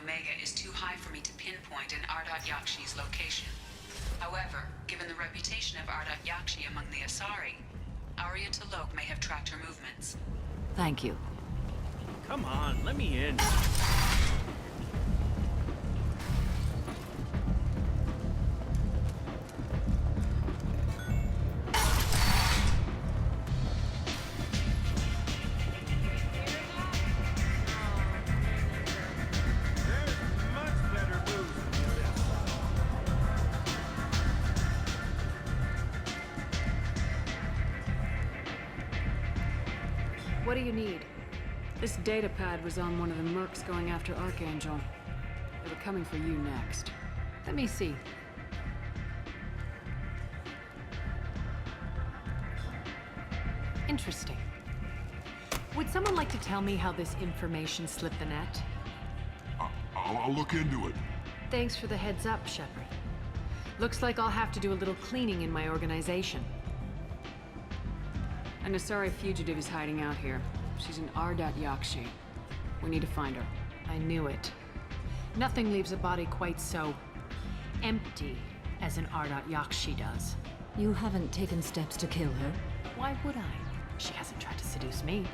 Omega is too high for me to pinpoint an Ardat Yakshi's location. However, given the reputation of Ardat Yakshi among the Asari, Arya T'Loak may have tracked her movements. Thank you. Come on, let me in. What do you need? This data pad was on one of the mercs going after Archangel. They were coming for you next. Let me see. Interesting. Would someone like to tell me how this information slipped the net? I'll look into it. Thanks for the heads up, Shepard. Looks like I'll have to do a little cleaning in my organization. An Asari fugitive is hiding out here. She's an Ardat Yakshi. We need to find her. I knew it. Nothing leaves a body quite so empty as an Ardat Yakshi does. You haven't taken steps to kill her? Why would I? She hasn't tried to seduce me.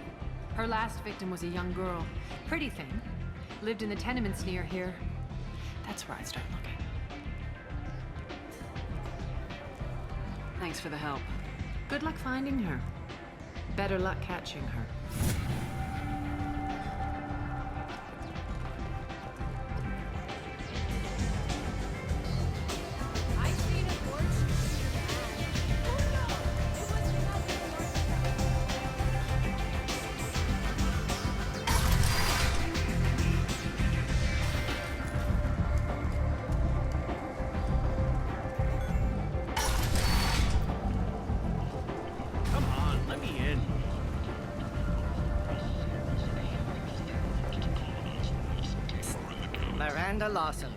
Her last victim was a young girl. Pretty thing. Lived in the tenements near here. That's where I'd start looking. Thanks for the help. Good luck finding her. Better luck catching her. Lawson.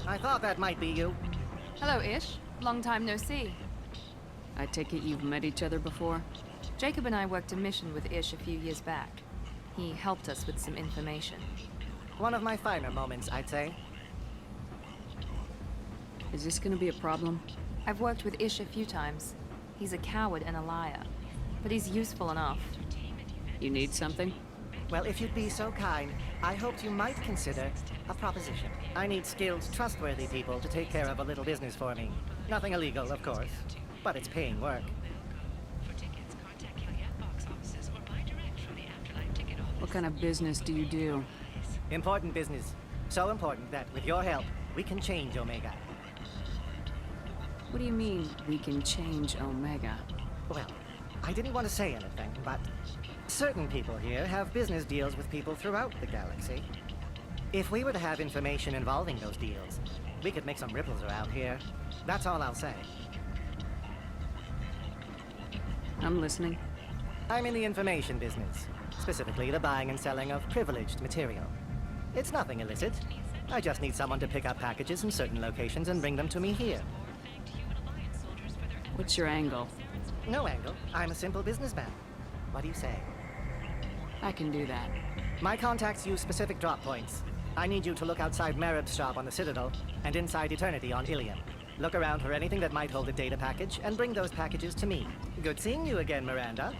I thought that might be you. Hello, Ish. Long time no see. I take it you've met each other before? Jacob and I worked a mission with Ish a few years back. He helped us with some information. One of my finer moments, I'd say. Is this gonna be a problem? I've worked with Ish a few times. He's a coward and a liar, but he's useful enough. You need something? Well, if you'd be so kind, I hoped you might consider a proposition. I need skilled, trustworthy people to take care of a little business for me. Nothing illegal, of course, but it's paying work. What kind of business do you do? Important business. So important that, with your help, we can change Omega. What do you mean, we can change Omega? Well, I didn't want to say anything, but certain people here have business deals with people throughout the galaxy. If we were to have information involving those deals, we could make some ripples around here. That's all I'll say. I'm listening. I'm in the information business, specifically the buying and selling of privileged material. It's nothing illicit. I just need someone to pick up packages in certain locations and bring them to me here. What's your angle? No angle. I'm a simple businessman. What do you say? I can do that. My contacts use specific drop points. I need you to look outside Merib's shop on the Citadel and inside Eternity on Ilium. Look around for anything that might hold a data package and bring those packages to me. Good seeing you again, Miranda.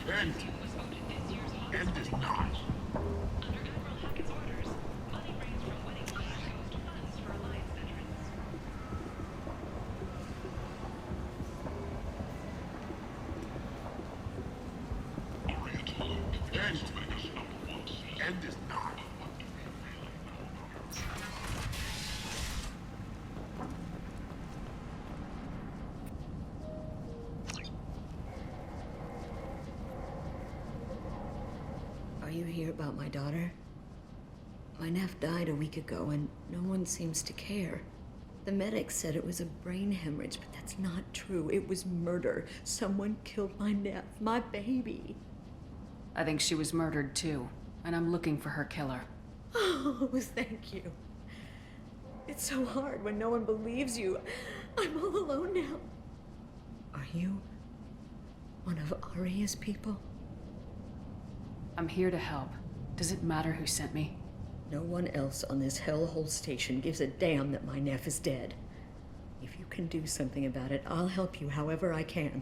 End is not. End is not. Are you here about my daughter? My nephew died a week ago and no one seems to care. The medics said it was a brain hemorrhage, but that's not true. It was murder. Someone killed my nephew, my baby. I think she was murdered too, and I'm looking for her killer. Oh, thank you. It's so hard when no one believes you. I'm all alone now. Are you one of Aria's people? I'm here to help. Does it matter who sent me? No one else on this hellhole station gives a damn that my nephew is dead. If you can do something about it, I'll help you however I can.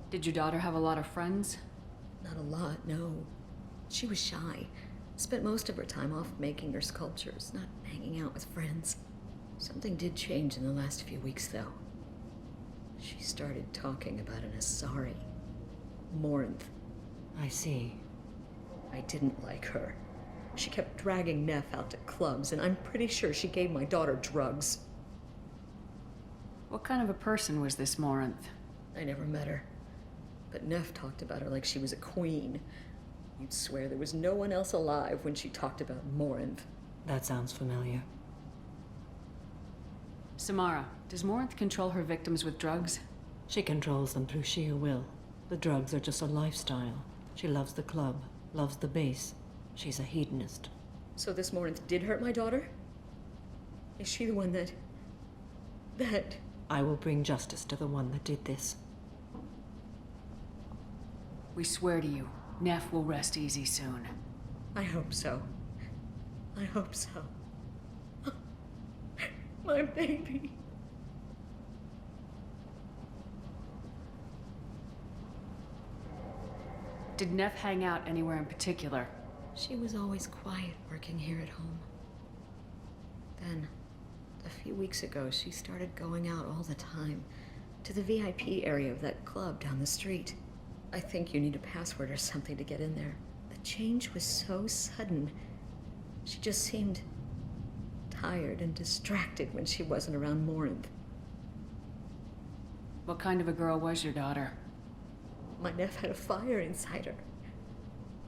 Did your daughter have a lot of friends? Not a lot, no. She was shy. Spent most of her time off making her sculptures, not hanging out with friends. Something did change in the last few weeks, though. She started talking about an Asari. Morinth. I see. I didn't like her. She kept dragging Neff out to clubs, and I'm pretty sure she gave my daughter drugs. What kind of a person was this Morinth? I never met her. But Neff talked about her like she was a queen. You'd swear there was no one else alive when she talked about Morinth. That sounds familiar. Samara, does Morinth control her victims with drugs? She controls them through sheer will. The drugs are just a lifestyle. She loves the club, loves the base. She's a hedonist. So this Morinth did hurt my daughter? Is she the one that... I will bring justice to the one that did this. We swear to you, Neff will rest easy soon. I hope so. I hope so. My baby. Did Neff hang out anywhere in particular? She was always quiet working here at home. Then, a few weeks ago, she started going out all the time to the VIP area of that club down the street. I think you need a password or something to get in there. The change was so sudden. She just seemed tired and distracted when she wasn't around Morinth. What kind of a girl was your daughter? My nephew had a fire inside her.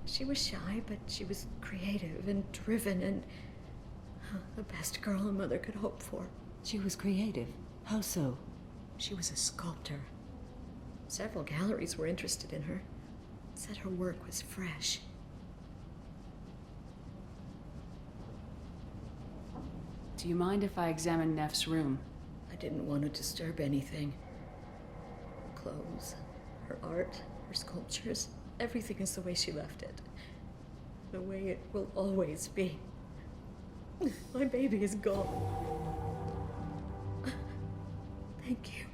She was shy, but she was creative and driven and the best girl a mother could hope for. She was creative. How so? She was a sculptor. Several galleries were interested in her. Said her work was fresh. Do you mind if I examine Neff's room? I didn't want to disturb anything. Clothes, her art, her sculptures, everything is the way she left it. the way it will always be. My baby is gone. Thank you.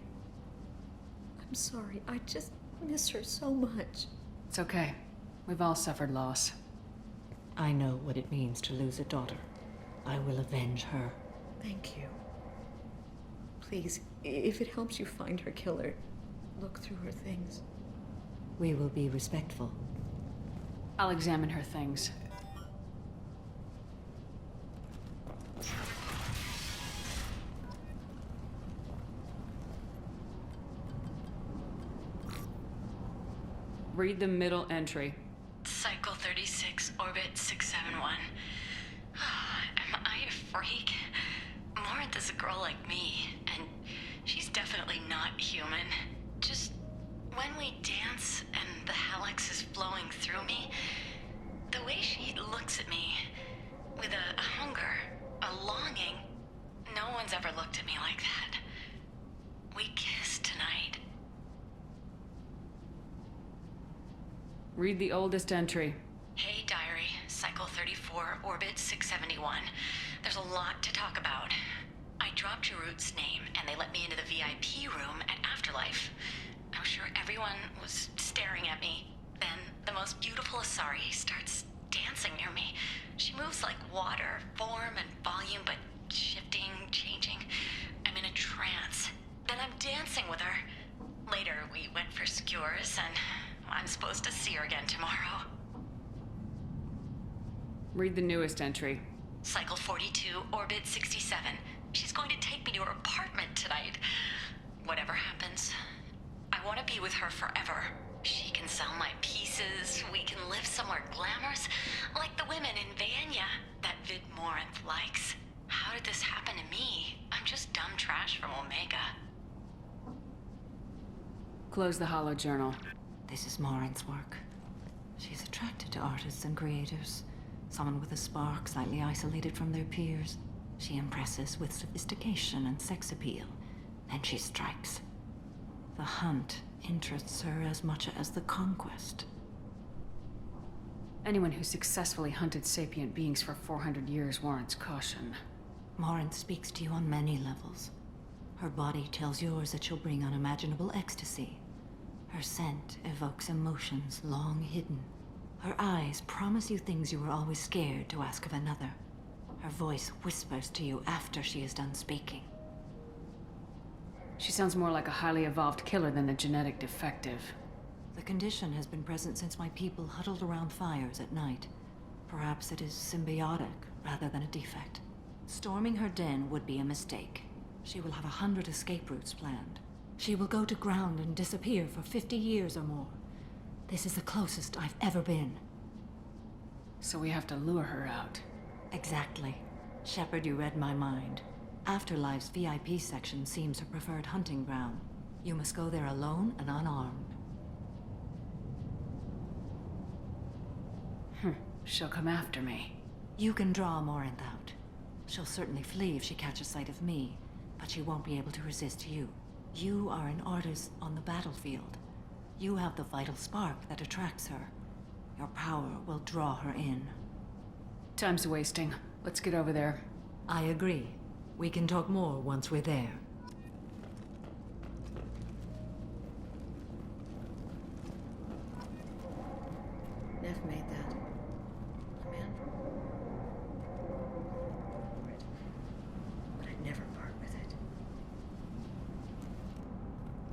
I'm sorry. I just miss her so much. It's okay. We've all suffered loss. I know what it means to lose a daughter. I will avenge her. Thank you. Please, if it helps you find her killer, look through her things. We will be respectful. I'll examine her things. Read the middle entry. Cycle 36, orbit 671. Am I a freak? Morinth is a girl like me, and she's definitely not human. Just when we dance and the hallux is flowing through me, the way she looks at me with a hunger, a longing, no one's ever looked at me like that. We kissed tonight. Read the oldest entry. Hey, diary. Cycle 34, orbit 671. There's a lot to talk about. I dropped Jarut's name, and they let me into the VIP room at Afterlife. I'm sure everyone was staring at me. Then, the most beautiful Asari starts dancing near me. She moves like water, form and volume, but shifting, changing. I'm in a trance. Then I'm dancing with her. Later, we went for skewers, and I'm supposed to see her again tomorrow. Read the newest entry. Cycle 42, orbit 67. She's going to take me to her apartment tonight. Whatever happens, I want to be with her forever. She can sell my pieces. We can live somewhere glamorous, like the women in Vanya that Vid Morinth likes. How did this happen to me? I'm just dumb trash from Omega. Close the hollow journal. This is Morinth's work. She's attracted to artists and creators. Someone with a spark, slightly isolated from their peers. She impresses with sophistication and sex appeal. Then she strikes. The hunt interests her as much as the conquest. Anyone who successfully hunted sapient beings for 400 years warrants caution. Morinth speaks to you on many levels. Her body tells yours that she'll bring unimaginable ecstasy. Her scent evokes emotions long hidden. Her eyes promise you things you were always scared to ask of another. Her voice whispers to you after she is done speaking. She sounds more like a highly evolved killer than a genetic defective. The condition has been present since my people huddled around fires at night. Perhaps it is symbiotic rather than a defect. Storming her den would be a mistake. She will have 100 escape routes planned. She will go to ground and disappear for 50 years or more. This is the closest I've ever been. So we have to lure her out. Exactly. Shepard, you read my mind. Afterlife's VIP section seems her preferred hunting ground. You must go there alone and unarmed. She'll come after me. You can draw Morinth out. She'll certainly flee if she catches sight of me, but she won't be able to resist you. You are an artist on the battlefield. You have the vital spark that attracts her. Your power will draw her in. Time's wasting. Let's get over there. I agree. We can talk more once we're there. Neff made that. A man from... But I'd never part with it.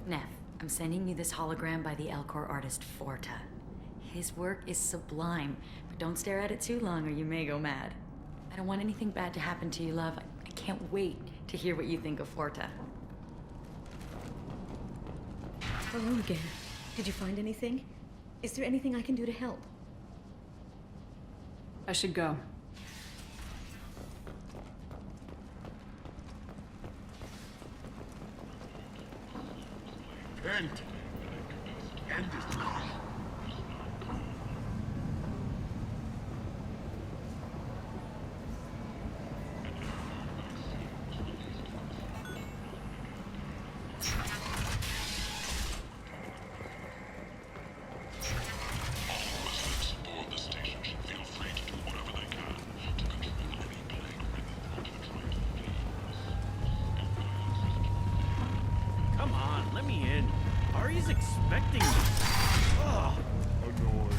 Neff, I'm sending you this hologram by the Elcor artist Forta. His work is sublime, but don't stare at it too long or you may go mad. I don't want anything bad to happen to you, love. I can't wait to hear what you think of Forta. Hello again. Did you find anything? Is there anything I can do to help? I should go. End. End is gone. All residents aboard the station should feel free to Nobody's expecting me. Ugh. Annoyed.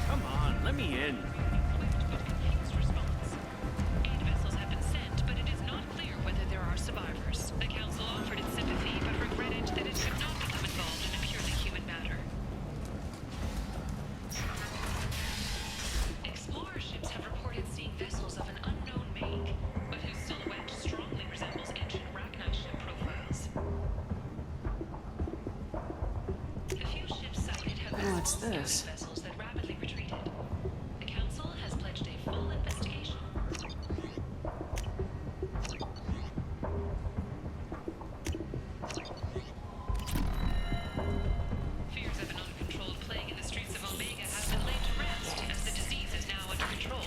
Come on, let me in. Response. 8 vessels have been sent, but it is not clear whether there are survivors. The Council offered its sympathy, but regretted that it should not become involved in a purely human matter. Explorer ships have reported seeing vessels of an unknown make, but whose silhouette strongly resembles ancient Rachni ship profiles. The few ships sighted have been What's small this? scouting vessels that rapidly retreated. The Council has pledged a full investigation. Fears of an uncontrolled plague in the streets of Omega have been laid to rest, as the disease is now under control.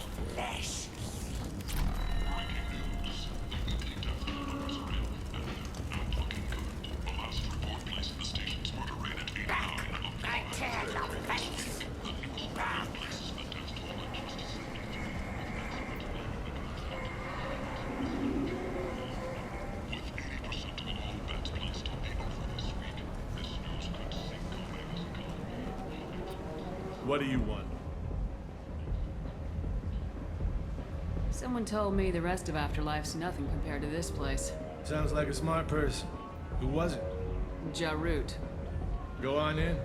What do you want? Someone told me the rest of Afterlife's nothing compared to this place. Sounds like a smart person. Who was it? Jarut. Go on in.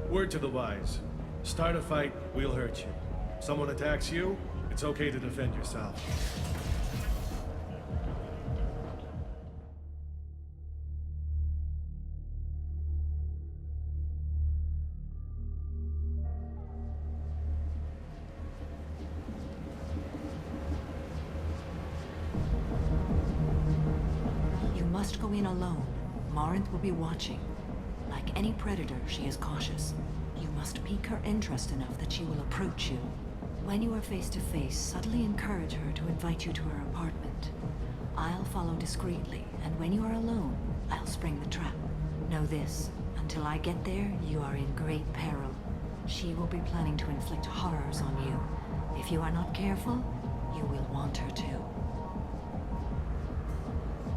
Word to the wise. Start a fight, we'll hurt you. Someone attacks you, it's okay to defend yourself. You must go in alone. Morinth will be watching. Like any predator, she is cautious. You must pique her interest enough that she will approach you. When you are face to face, subtly encourage her to invite you to her apartment. I'll follow discreetly, and when you are alone, I'll spring the trap. Know this, until I get there, you are in great peril. She will be planning to inflict horrors on you. If you are not careful, you will want her to.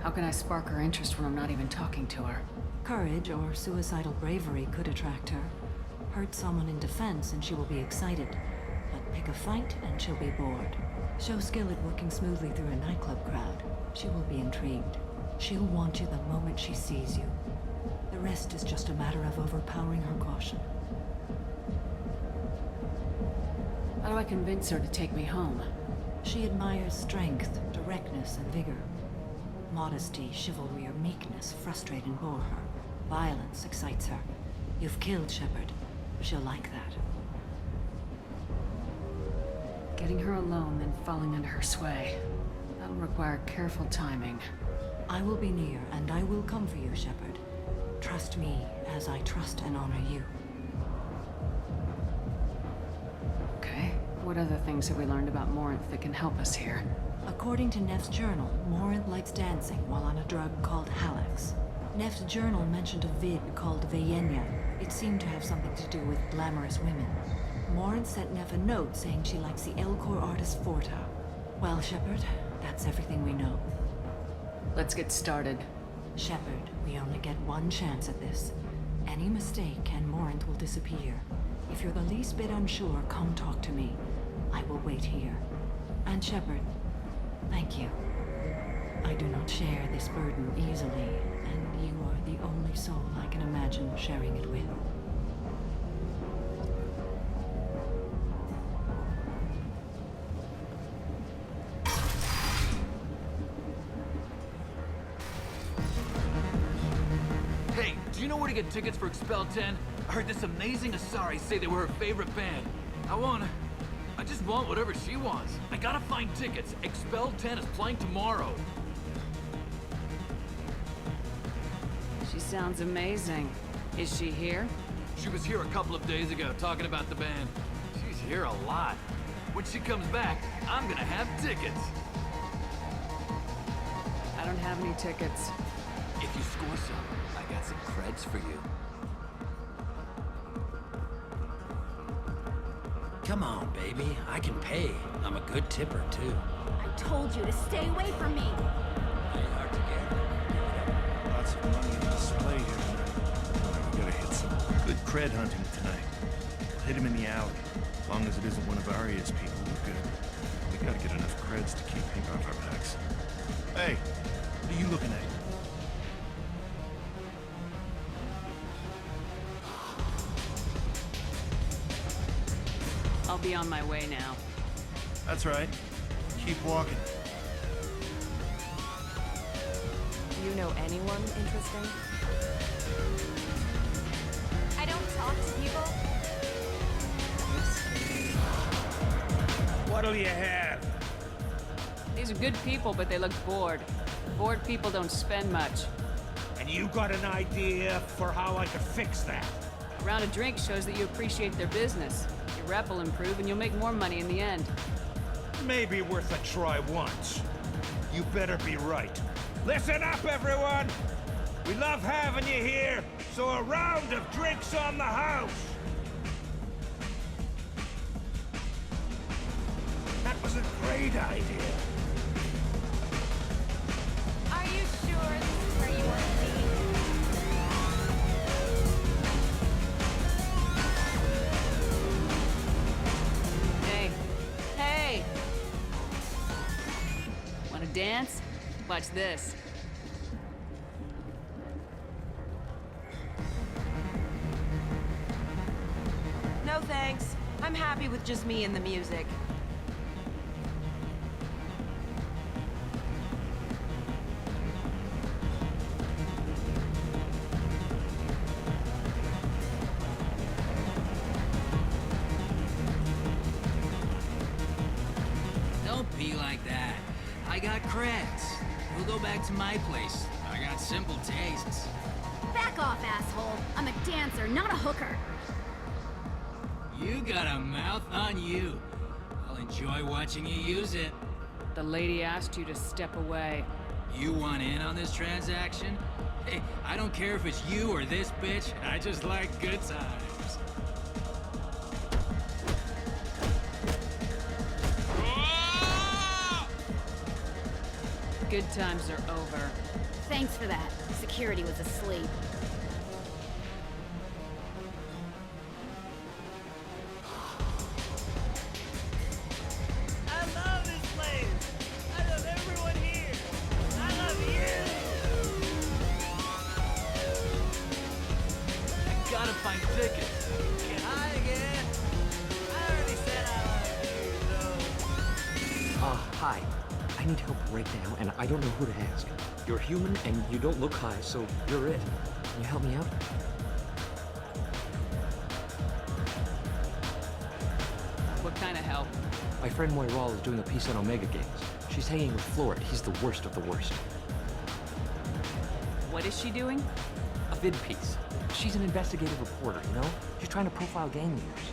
How can I spark her interest when I'm not even talking to her? Courage or suicidal bravery could attract her. Hurt someone in defense and she will be excited. But pick a fight and she'll be bored. Show skill at working smoothly through a nightclub crowd. She will be intrigued. She'll want you the moment she sees you. The rest is just a matter of overpowering her caution. How do I convince her to take me home? She admires strength, directness, and vigor. Modesty, chivalry, or meekness frustrate and bore her. Violence excites her. You've killed Shepard. She'll like that. Getting her alone, then falling under her sway. That'll require careful timing. I will be near, and I will come for you, Shepard. Trust me as I trust and honor you. Okay. What other things have we learned about Morinth that can help us here? According to Neff's journal, Morinth likes dancing while on a drug called Halax. Neff's journal mentioned a vid called Vayenya. It seemed to have something to do with glamorous women. Morinth sent Neff a note saying she likes the Elcor artist Forta. Well, Shepard, that's everything we know. Let's get started. Shepard, we only get one chance at this. Any mistake and Morinth will disappear. If you're the least bit unsure, come talk to me. I will wait here. And Shepard, thank you. I do not share this burden easily, and you are the only soul I can imagine sharing it with. Hey, do you know where to get tickets for Expel 10? I heard this amazing Asari say they were her favorite band. I just want whatever she wants. I gotta find tickets. Expel 10 is playing tomorrow. She sounds amazing. Is she here? She was here a couple of days ago talking about the band. She's here a lot. When she comes back, I'm gonna have tickets. I don't have any tickets. If you score some, I got some creds for you. Come on, baby. I can pay. I'm a good tipper, too. I told you to stay away from me. Play hard to get. Lots of money in display here tonight. We gotta hit some good cred hunting tonight. We'll hit him in the alley. As long as it isn't one of Arya's people, we're good. We gotta get enough creds to keep ink off our backs. Hey, what are you looking at? I'll be on my way now. That's right. Keep walking. Do you know anyone interesting? I don't talk to people. What'll you have? These are good people, but they look bored. Bored people don't spend much. And you got an idea for how I could fix that? A round of drinks shows that you appreciate their business. Your rep will improve and you'll make more money in the end. Maybe worth a try once. You better be right. Listen up, everyone! We love having you here, so a round of drinks on the house! That was a great idea. Are you sure this is where you want to be? Hey! Wanna dance? Watch this. No thanks. I'm happy with just me and the music. Don't be like that. I got creds. We'll go back to my place. I got simple tastes. Back off, asshole. I'm a dancer, not a hooker. You got a mouth on you. I'll enjoy watching you use it. The lady asked you to step away. You want in on this transaction? Hey, I don't care if it's you or this bitch. I just like good times. Good times are over. Thanks for that. Security was asleep. I love this place! I love everyone here! I love you! I gotta find tickets. Get high again! I already said I love you, though. Hi. I need help right now, and I don't know who to ask. You're human, and you don't look high, so you're it. Can you help me out? What kind of help? My friend Moiral is doing a piece on Omega Games. She's hanging with Florid. He's the worst of the worst. What is she doing? A vid piece. She's an investigative reporter, you know? She's trying to profile gang leaders.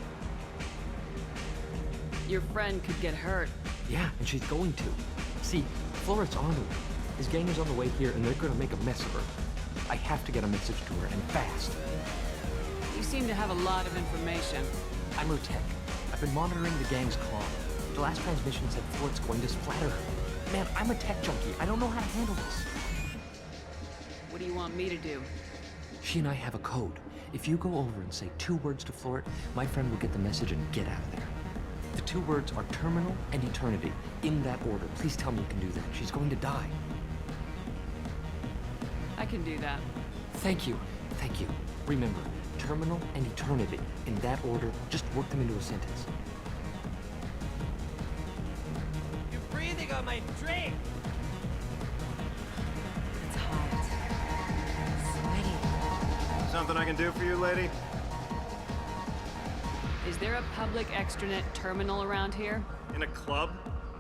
Your friend could get hurt. Yeah, and she's going to. See, Florid's on to her. His gang is on the way here, and they're gonna make a mess of her. I have to get a message to her, and fast. You seem to have a lot of information. I'm her tech. I've been monitoring the gang's comm. The last transmission said Florid's going to splatter her. Man, I'm a tech junkie. I don't know how to handle this. What do you want me to do? She and I have a code. If you go over and say 2 words to Florid, my friend will get the message and get out of there. The 2 words are terminal and eternity. In that order. Please tell me you can do that. She's going to die. I can do that. Thank you. Thank you. Remember, terminal and eternity. In that order, just work them into a sentence. You're breathing on my drink! It's hot. Sweaty. Something I can do for you, lady? Is there a public extranet terminal around here? In a club?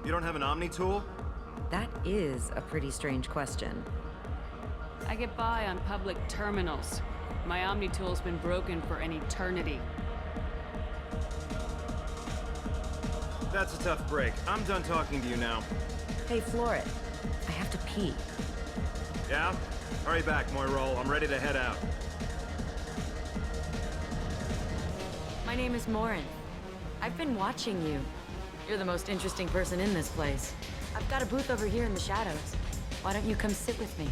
You don't have an Omni tool? That is a pretty strange question. I get by on public terminals. My Omni tool's been broken for an eternity. That's a tough break. I'm done talking to you now. Hey, Floret. I have to pee. Yeah? Hurry back, Moirol. I'm ready to head out. My name is Morin. I've been watching you. You're the most interesting person in this place. I've got a booth over here in the shadows. Why don't you come sit with me?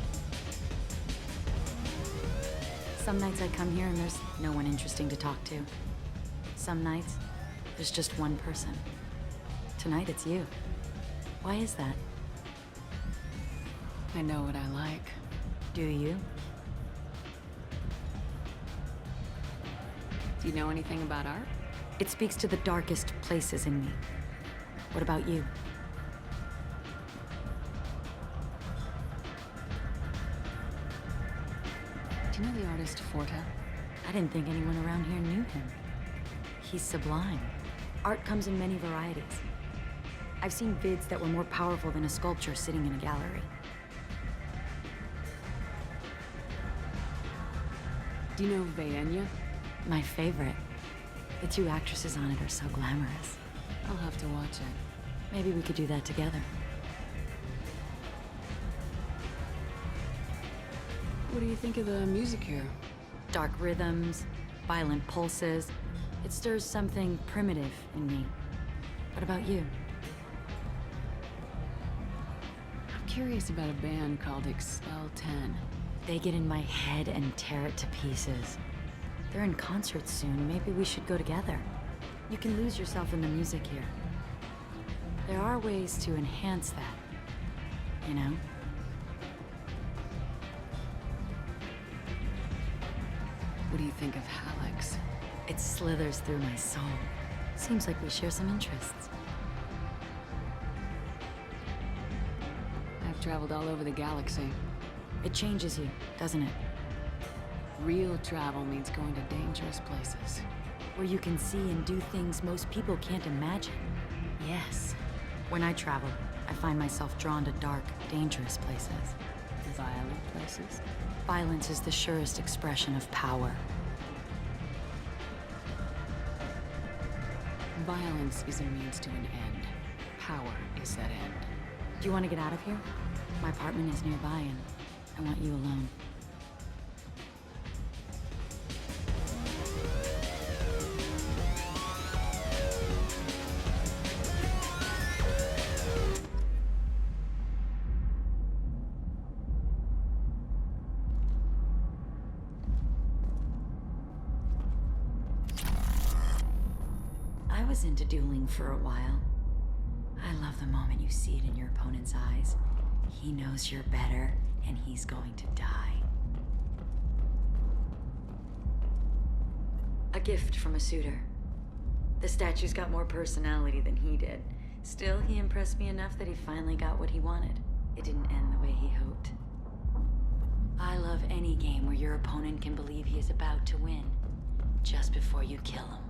Some nights I come here and there's no one interesting to talk to. Some nights, there's just one person. Tonight it's you. Why is that? I know what I like. Do you? Do you know anything about art? It speaks to the darkest places in me. What about you? Do you know the artist Forta? I didn't think anyone around here knew him. He's sublime. Art comes in many varieties. I've seen vids that were more powerful than a sculpture sitting in a gallery. Do you know Vaenya? My favorite. The two actresses on it are so glamorous. I'll have to watch it. Maybe we could do that together. What do you think of the music here? Dark rhythms, violent pulses. It stirs something primitive in me. What about you? I'm curious about a band called Expel 10. They get in my head and tear it to pieces. They're in concert soon. Maybe we should go together. You can lose yourself in the music here. There are ways to enhance that, you know? What do you think of Hallex? It slithers through my soul. Seems like we share some interests. I've traveled all over the galaxy. It changes you, doesn't it? Real travel means going to dangerous places. Where you can see and do things most people can't imagine. Yes. When I travel, I find myself drawn to dark, dangerous places. Violent places? Violence is the surest expression of power. Violence is a means to an end. Power is that end. Do you want to get out of here? My apartment is nearby and I want you alone. I was into dueling for a while. I love the moment you see it in your opponent's eyes. He knows you're better, and he's going to die. A gift from a suitor. The statue's got more personality than he did. Still, he impressed me enough that he finally got what he wanted. It didn't end the way he hoped. I love any game where your opponent can believe he is about to win, just before you kill him.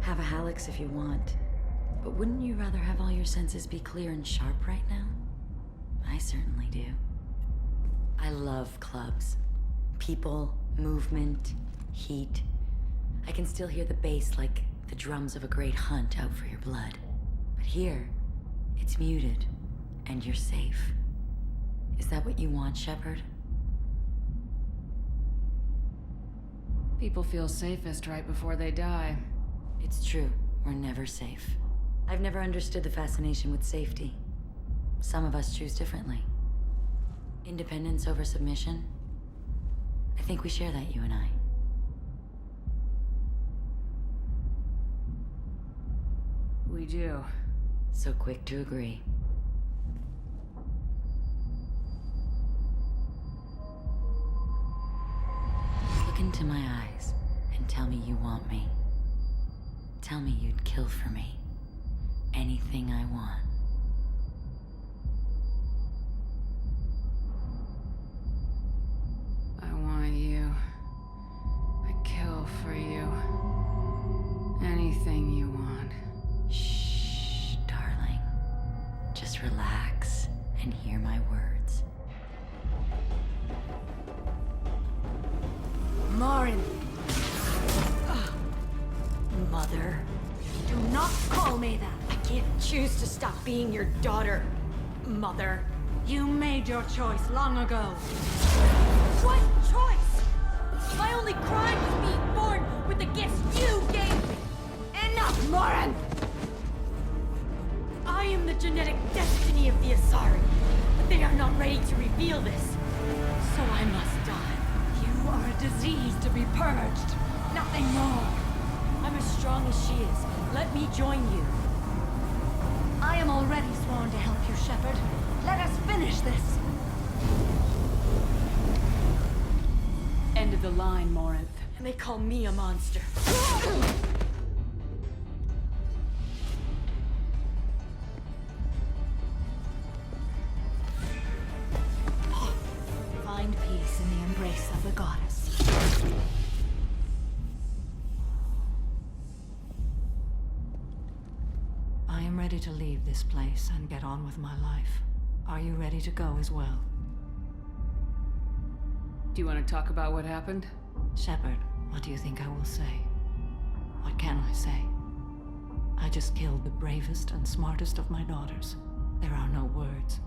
Have a Hallex if you want, but wouldn't you rather have all your senses be clear and sharp right now? I certainly do. I love clubs. People, movement, heat. I can still hear the bass like the drums of a great hunt out for your blood. But here, it's muted, and you're safe. Is that what you want, Shepard? People feel safest right before they die. It's true. We're never safe. I've never understood the fascination with safety. Some of us choose differently. Independence over submission? I think we share that, you and I. We do. So quick to agree. Look into my eyes and tell me you want me. Tell me you'd kill for me. Anything I want. Morin. Mother. Do not call me that. I can't choose to stop being your daughter, Mother. You made your choice long ago. What choice? My only crime was being born with the gifts you gave me. Enough, Morin! I am the genetic destiny of the Asari, but they are not ready to reveal this. So I must die. You are a disease to be purged. Nothing more. I'm as strong as she is. Let me join you. I am already sworn to help you, Shepard. Let us finish this. End of the line, Morinth. And they call me a monster. Find peace in the embrace of the goddess. I am ready to leave this place and get on with my life. Are you ready to go as well? Do you want to talk about what happened? Shepard, what do you think I will say? What can I say? I just killed the bravest and smartest of my daughters. There are no words.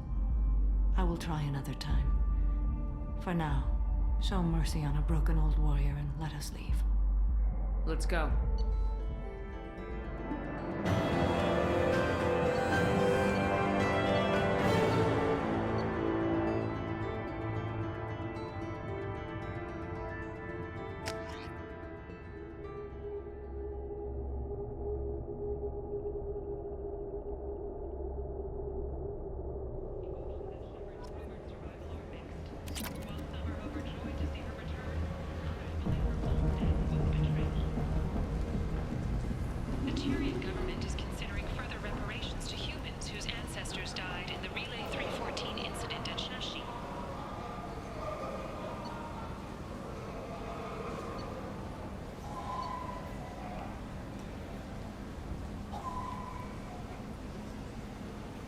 I will try another time. For now, show mercy on a broken old warrior and let us leave. Let's go. The Tyrian government is considering further reparations to humans whose ancestors died in the Relay 314 incident at Shashi.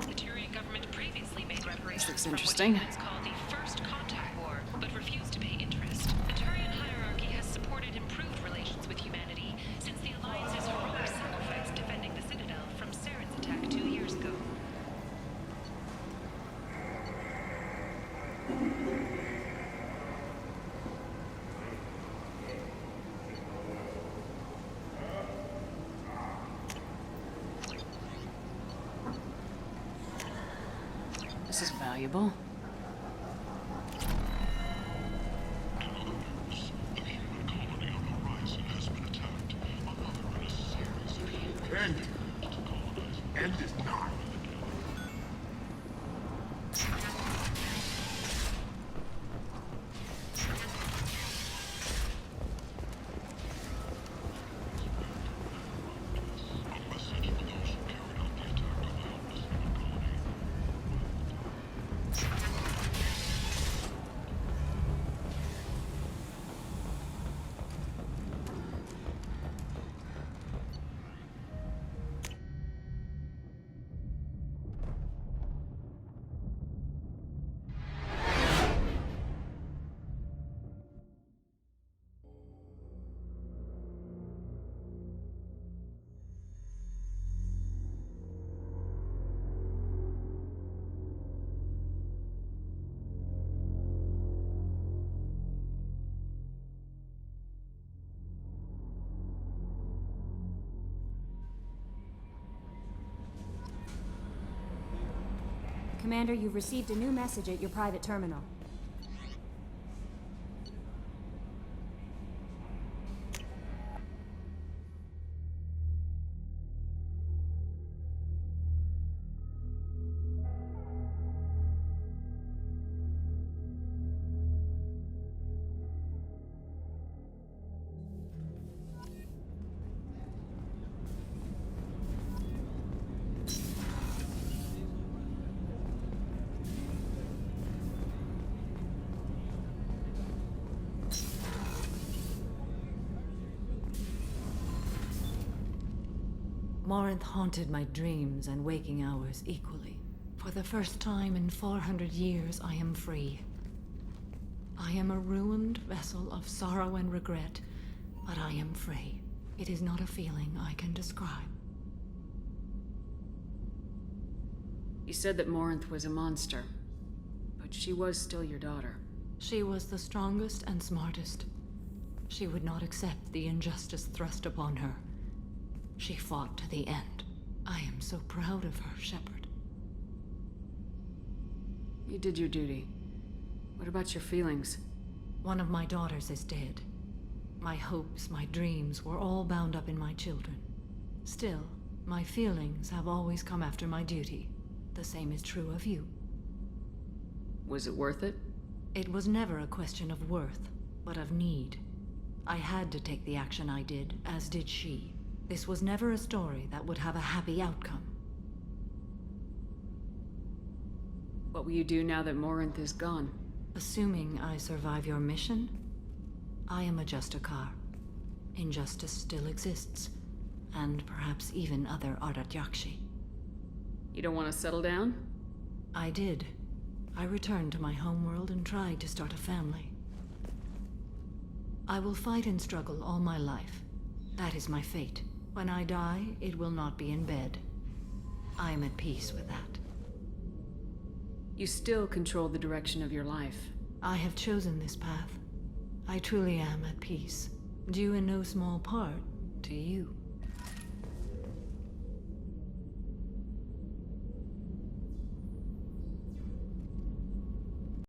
The Tyrian government previously made reparations looks from interesting. what humans call the First Contact War, but refused to pay interest. The Turian hierarchy has supported improved relations with humanity since the Alliance's heroic sacrifice defending the Citadel from Saren's attack 2 years ago. This is valuable. End is not. Commander, you've received a new message at your private terminal. Morinth haunted my dreams and waking hours equally. For the first time in 400 years, I am free. I am a ruined vessel of sorrow and regret, but I am free. It is not a feeling I can describe. You said that Morinth was a monster, but she was still your daughter. She was the strongest and smartest. She would not accept the injustice thrust upon her. She fought to the end. I am so proud of her, Shepard. You did your duty. What about your feelings? One of my daughters is dead. My hopes, my dreams were all bound up in my children. Still, my feelings have always come after my duty. The same is true of you. Was it worth it? It was never a question of worth, but of need. I had to take the action I did, as did she. This was never a story that would have a happy outcome. What will you do now that Morinth is gone? Assuming I survive your mission, I am a Justicar. Injustice still exists, and perhaps even other Ardat Yakshi. You don't want to settle down? I did. I returned to my homeworld and tried to start a family. I will fight and struggle all my life. That is my fate. When I die, it will not be in bed. I am at peace with that. You still control the direction of your life. I have chosen this path. I truly am at peace, due in no small part to you.